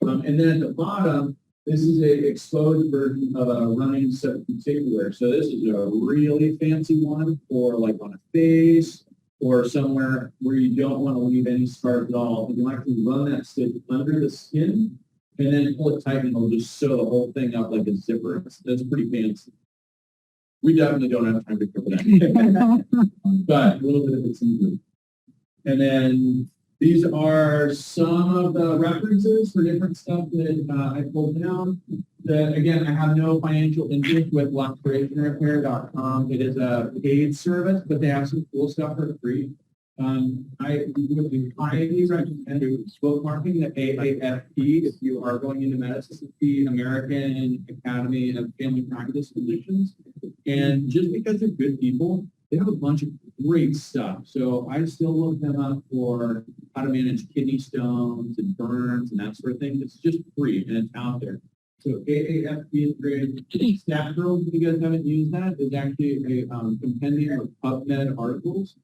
And then at the bottom, this is a exposed version of a running subcuticular. So this is a really fancy one for like on a face or somewhere where you don't want to leave any scars at all. You can actually run that stitch under the skin and then pull it tight and it'll just sew the whole thing up like a zipper. That's pretty fancy. We definitely don't have time to cover that. But a little bit of it's in. And then these are some of the references for different stuff that I pulled down. Again, I have no financial interest with LacerationRepair.com. It is a paid service, but they have some cool stuff for free. I would highly recommend bookmarking the AAFP if you are going into medicine, the American Academy of Family Practice Physicians. And just because they're good people, they have a bunch of great stuff. So I still look them up for how to manage kidney stones and burns and that sort of thing. It's just free and it's out there. So AAFP is great. Staff Girls, if you guys haven't used that, is actually a compendium of PubMed articles.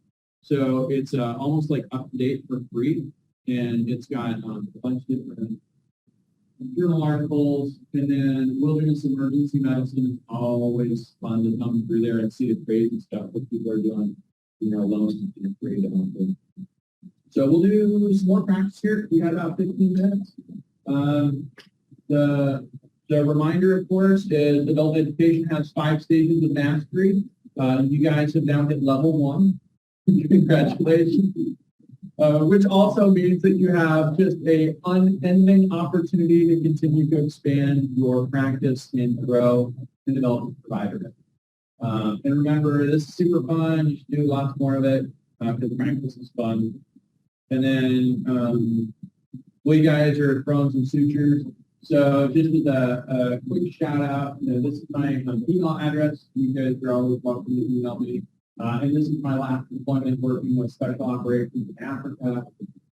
So it's almost like up to date for free. And it's got a bunch of different journal articles, and then wilderness emergency medicine is always fun to come through there and see the crazy stuff that people are doing, alone and creative. So we'll do some more practice here. We got about 15 minutes. The The reminder, of course, is adult education has 5 stages of mastery. You guys have now hit level 1. Congratulations. Which also means that you have just a unending opportunity to continue to expand your practice and grow and develop as a provider. And remember, this is super fun. You should do lots more of it because practice is fun. And then you guys are throwing some sutures. So just as a quick shout out, this is my email address. You guys are always welcome to email me. And this is my last deployment working with special operations in Africa.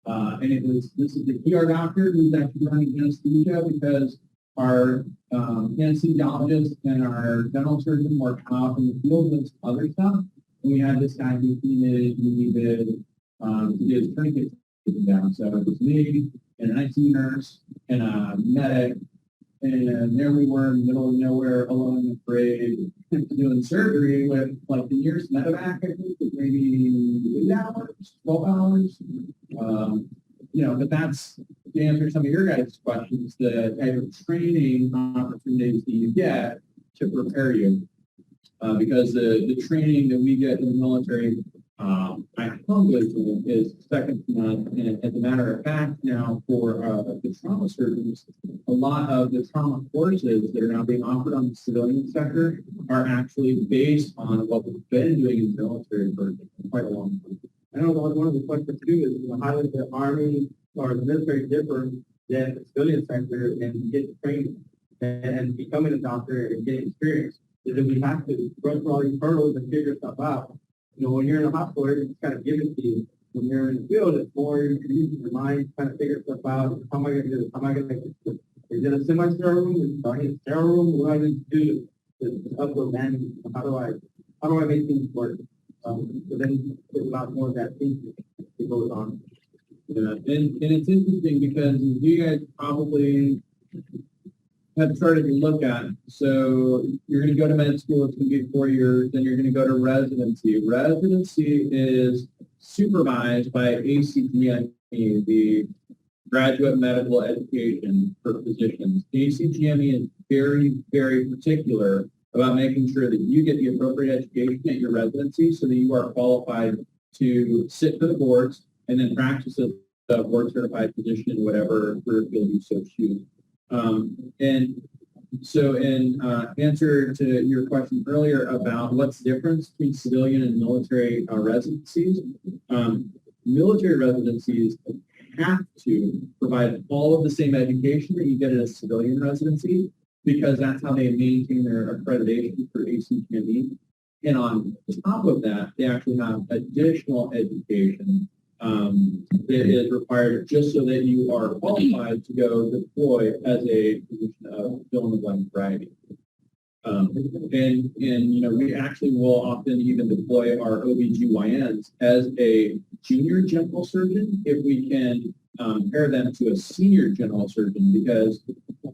And this is the ER doctor who's actually running anesthesia because our anesthesiologist and our general surgeon were out in the field with some other stuff. And we had this guy who needed to get his tourniquet taken down. So it was me and an ICU nurse and a medic. And there we were in the middle of nowhere, alone, afraid, doing surgery with like the nearest medevac, I think, was maybe 8 hours, 12 hours. But that's to answer some of your guys' questions, the type of training opportunities that you get to prepare you. Because the training that we get in the military, I humbly is second to none. And as a matter of fact, now for the trauma surgeons, a lot of the trauma courses that are now being offered on the civilian sector are actually based on what we've been doing in the military for quite a long time. I know one of the questions too is how does the Army or the military differ than the civilian sector and get training and becoming a doctor and getting experience? Is that we have to run through all these hurdles and figure stuff out. When you're in a hospital, it's kind of given to you. When you're in the field, it's more you're using your mind, trying to figure stuff out. How am I going to do this? How am I going to make this? Is it a semi-sterile room? Do I need a sterile room? What do I need to do to upload landing? How do I make things work? So then there's a lot more of that thinking that goes on. Yeah, and it's interesting because you guys probably have started to look at. So you're going to go to med school, it's going to be 4 years, then you're going to go to residency. Residency is supervised by ACGME, the Graduate Medical Education for Physicians. ACGME is very, very particular about making sure that you get the appropriate education at your residency so that you are qualified to sit for the boards and then practice as a board certified physician in whatever career field you so choose. And so in answer to your question earlier about what's the difference between civilian and military residencies, military residencies have to provide all of the same education that you get at a civilian residency because that's how they maintain their accreditation for ACGME. And on top of that, they actually have additional education that is required just so that you are qualified to go deploy as a physician of fill-in-the-blank variety. We actually will often even deploy our OBGYNs as a junior general surgeon if we can pair them to a senior general surgeon because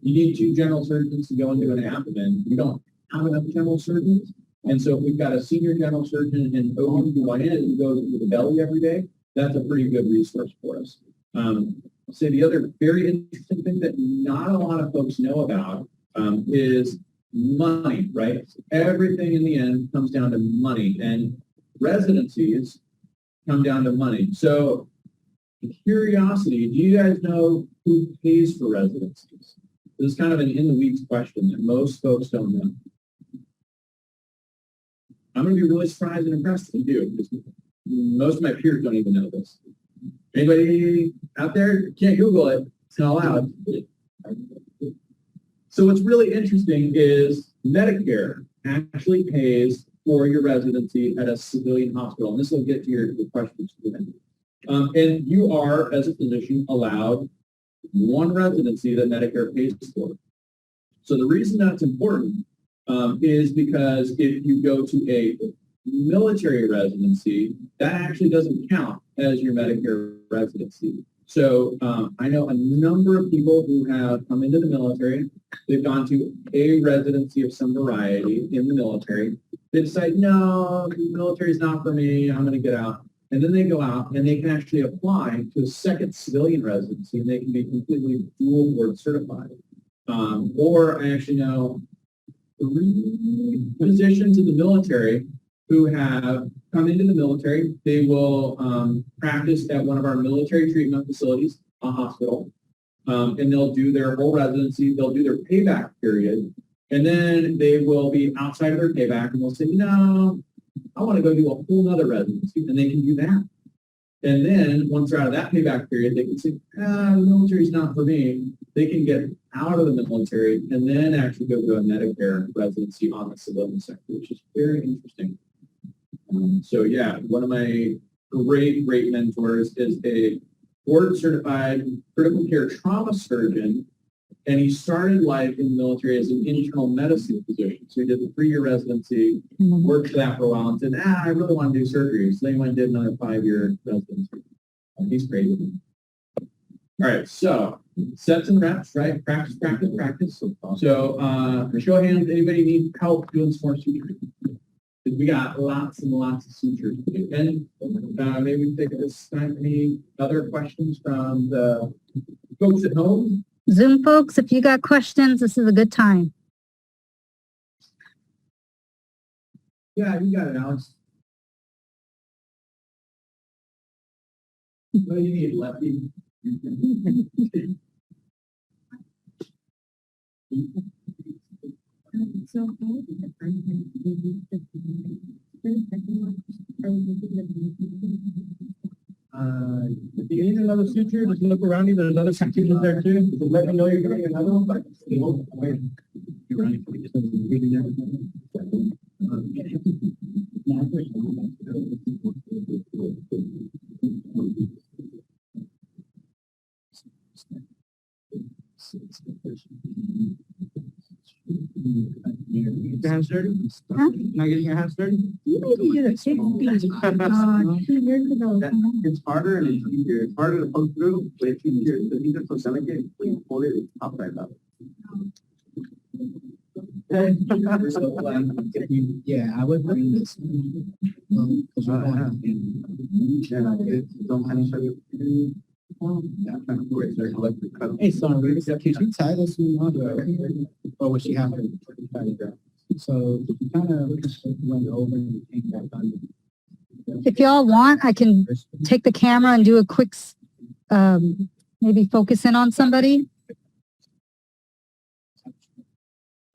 you need 2 general surgeons to go into an abdomen. We don't have enough general surgeons. And so if we've got a senior general surgeon and OBGYN who goes into the belly every day, that's a pretty good resource for us. I'll say the other very interesting thing that not a lot of folks know about is money, right? Everything in the end comes down to money, and residencies come down to money. So, curiosity, do you guys know who pays for residencies? This is kind of an in-the-weeds question that most folks don't know. I'm going to be really surprised and impressed if you do, because most of my peers don't even know this. Anybody out there? Can't Google it. It's not allowed. So what's really interesting is Medicare actually pays for your residency at a civilian hospital. And this will get to your questions in a minute. And you are, as a physician, allowed one residency that Medicare pays for. So the reason that's important is because if you go to a military residency, that actually doesn't count as your Medicare residency. So I know a number of people who have come into the military. They've gone to a residency of some variety in the military. They decide, no, the military is not for me. I'm going to get out. And then they go out and they can actually apply to a second civilian residency and they can be completely dual board certified. Or I actually know 3 physicians in the military who have come into the military. They will practice at one of our military treatment facilities, a hospital, and they'll do their whole residency. They'll do their payback period, and then they will be outside of their payback, and they'll say, no, I want to go do a whole nother residency, and they can do that. And then once they're out of that payback period, they can say, the military's not for me. They can get out of the military and then actually go to a Medicare residency on the civilian sector, which is very interesting. So yeah, one of my great mentors is a board certified critical care trauma surgeon. And he started life in the military as an internal medicine physician. So he did the 3-year residency, worked for that for a while, and said, I really want to do surgery. So then he went and did another 5-year residency. He's crazy. All right, so sets and reps, right? Practice. So show of hands, anybody need help doing some more suturing? Because we got lots and lots of sutures to do. And maybe we take this time. Any other questions from the folks at home? Zoom folks, if you got questions, this is a good time. Yeah, you got it, Alex. What do you need, Lefty? So how would the first time you use the second one? If you need another suture, just look around you. There's another suture there too. Just let me know you're getting another one. But You're right. your hands dirty? Huh? Not getting your hands dirty? You need to do the 2 years ago. It's harder and it's easier. It's harder to poke through, but it's easier. The things are so delicate when you pull it, it's upright up. Yeah, I would bring this. Because we're going. Hey, sorry, can you tie this in? Or was she having? So you kind of went over and came back on. If y'all want, I can take the camera and do a quick, maybe focus in on somebody.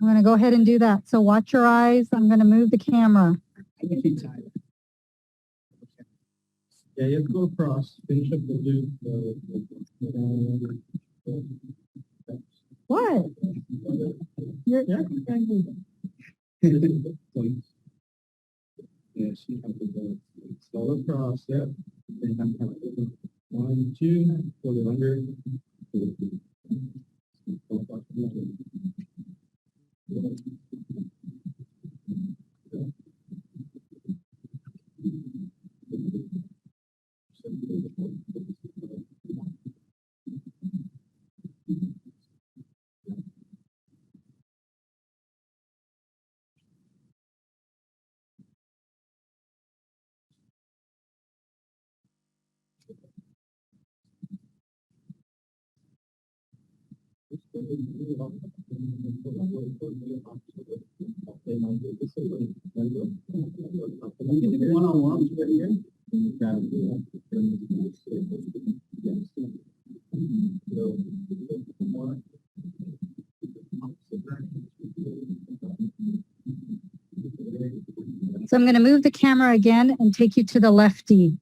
I'm going to go ahead and do that. So watch your eyes. I'm going to move the camera. Yeah, you have to go across, finish up the loop. What? You're, Yeah, she has to go slow across, yeah. And I'm kind of 1, 2, pull it under. so I'm going to move the camera again and take you to the lefty.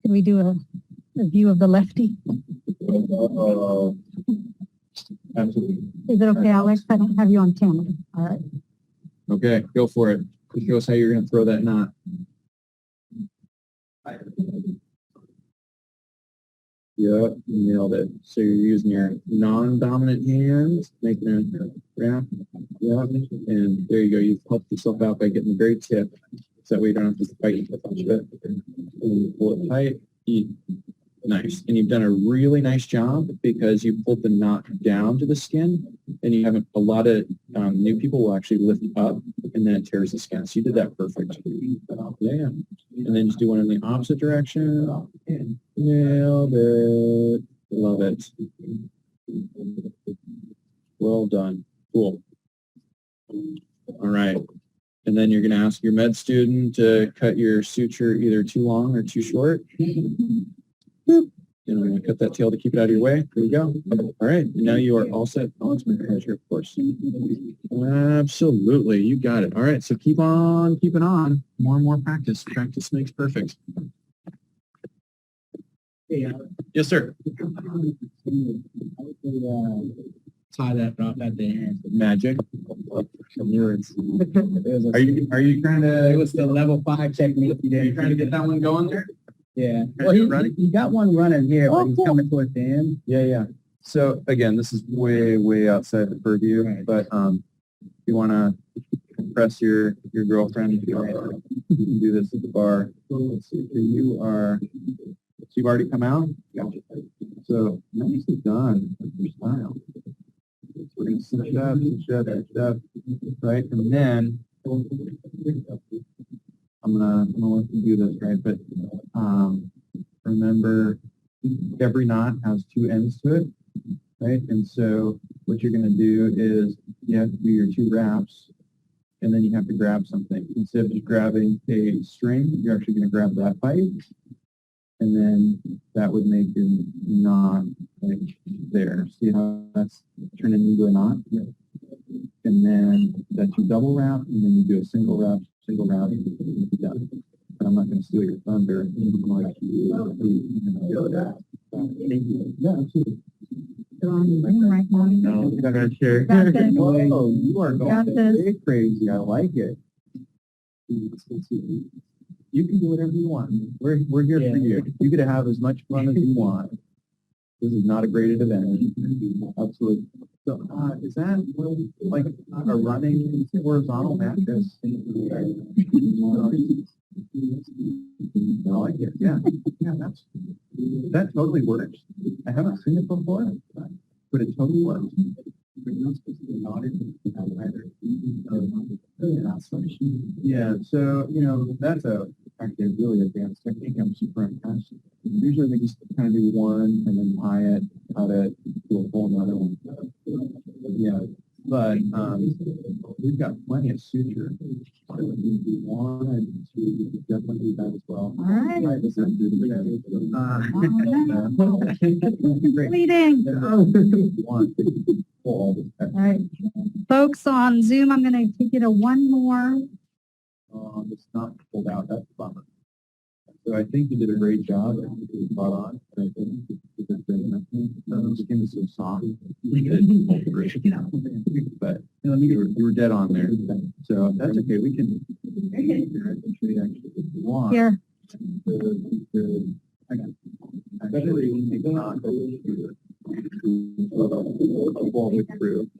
Can we do a view of the lefty? Absolutely. Is it okay, Alex? I don't have you on camera. All right. Okay, go for it. Show us how you're going to throw that knot. Yeah, you nailed it. So you're using your non-dominant hand, making a wrap. Yeah, and there you go. You've helped yourself out by getting the very tip, so that way you don't have to fight with a bunch of it. And pull it tight. Nice. And you've done a really nice job because you pulled the knot down to the skin, and you haven't, a lot of new people will actually lift up and then it tears the skin. So you did that perfect. Yeah. And then just do one in the opposite direction. Nailed it. Love it. Well done. Cool. All right. And then you're going to ask your med student to cut your suture either too long or too short. Boop. And I'm going to cut that tail to keep it out of your way. There you go. All right. And now you are all set. Oh, it's my pleasure, of course. Absolutely. You got it. All right. So keep on keeping on. More and more practice. Practice makes perfect. Yes, sir. Tie that off at the end. Magic. Are you trying It to, was the level 5 technique. are you trying to get that one going there? Yeah. Are Well, you running? he got one running here, Oh, but he's cool. coming towards the end. Yeah, yeah. So again, this is way outside the purview, Right. but if you want to impress your girlfriend, you can do this at the bar. So let's see. So you've already come out? Gotcha. So nicely done. Your style. We're going to cinch up, right? And then I'm gonna let you do this, right? But remember, every knot has two ends to it, right? And so what you're gonna do is you have to do your two wraps, and then you have to grab something. Instead of just grabbing a string, you're actually gonna grab that pipe, and then that would make your knot like there. See how that's turned into a knot? And then that's your double wrap, and then you do a single wrap, and you're done. But I'm not going to steal your thunder. Like Thank you. Yeah, absolutely. Right now. No, I'm not sure. Got this. Whoa, you are Got going this. big crazy. I like it. You can do whatever you want. We're here for you. You get to have as much fun as you want. This is not a graded event. Absolutely. So, is that like a running horizontal mattress? I like it. Yeah, that totally works. I haven't seen it before, but it totally works. Yeah, so that's actually a really advanced technique. I'm super impressed. Usually they just kind of do one and then tie it, cut it, do a whole nother one. Yeah, but we've got plenty of suture. So if you wanted to definitely do that as well. All right. This is Completing. All right. Folks on Zoom, I'm going to take you to one more. It's not pulled out. That's a bummer. So I think you did a great job. I think you spot on. And I think you did great. The skin is so soft. You did great. But you were dead on there. So that's okay. We can actually want. Here. I got it. Especially when you not through.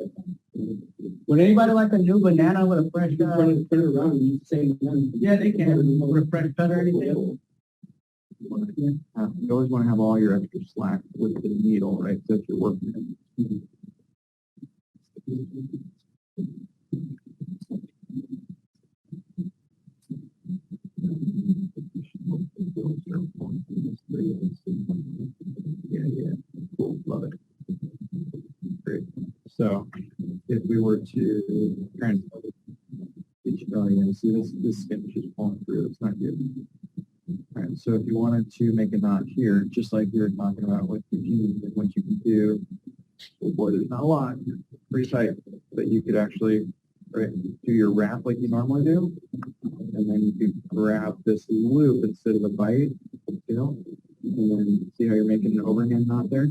Would anybody like a new banana with a fresh Turn it around and you say, Yeah, they can. With a fresh cut or anything? You always want to have all your extra slack with the needle, right? So if you're working it. Yeah. Cool. Love it. Great. So if we were to try and see this skin is just falling through, it's not good. All right, so if you wanted to make a knot here, just like we were talking about with the keys, what you can do, oh boy, there's not a lot, pretty tight, but you could actually do your wrap like you normally do, and then you could grab this loop instead of a bite, and then see how you're making an overhand knot there?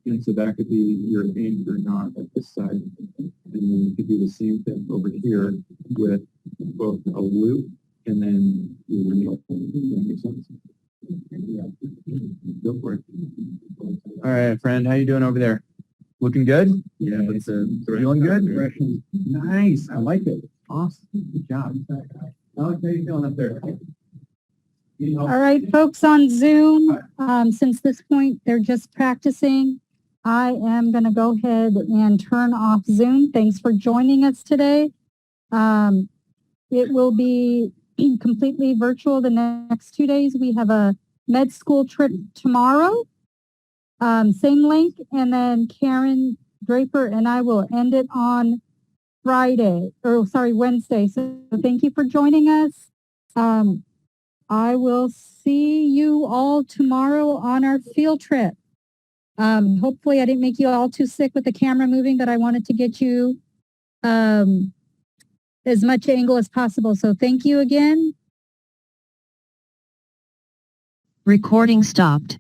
And so that could be your anchor knot at this side. And then you could do the same thing over here with both a loop and then your needle. Does that make sense? Go for it. All right, friend, how you doing over there? Looking good? Yeah, it's feeling good? Nice, I like it. Awesome, good job. Alex, how you feeling up there? All right, folks on Zoom, since this point, they're just practicing. I am going to go ahead and turn off Zoom. Thanks for joining us today. It will be completely virtual the next 2 days. We have a med school trip tomorrow. Same link, and then Karen Draper and I will end it on Wednesday. So thank you for joining us. I will see you all tomorrow on our field trip. Hopefully I didn't make you all too sick with the camera moving, but I wanted to get you as much angle as possible. So thank you again. Recording stopped.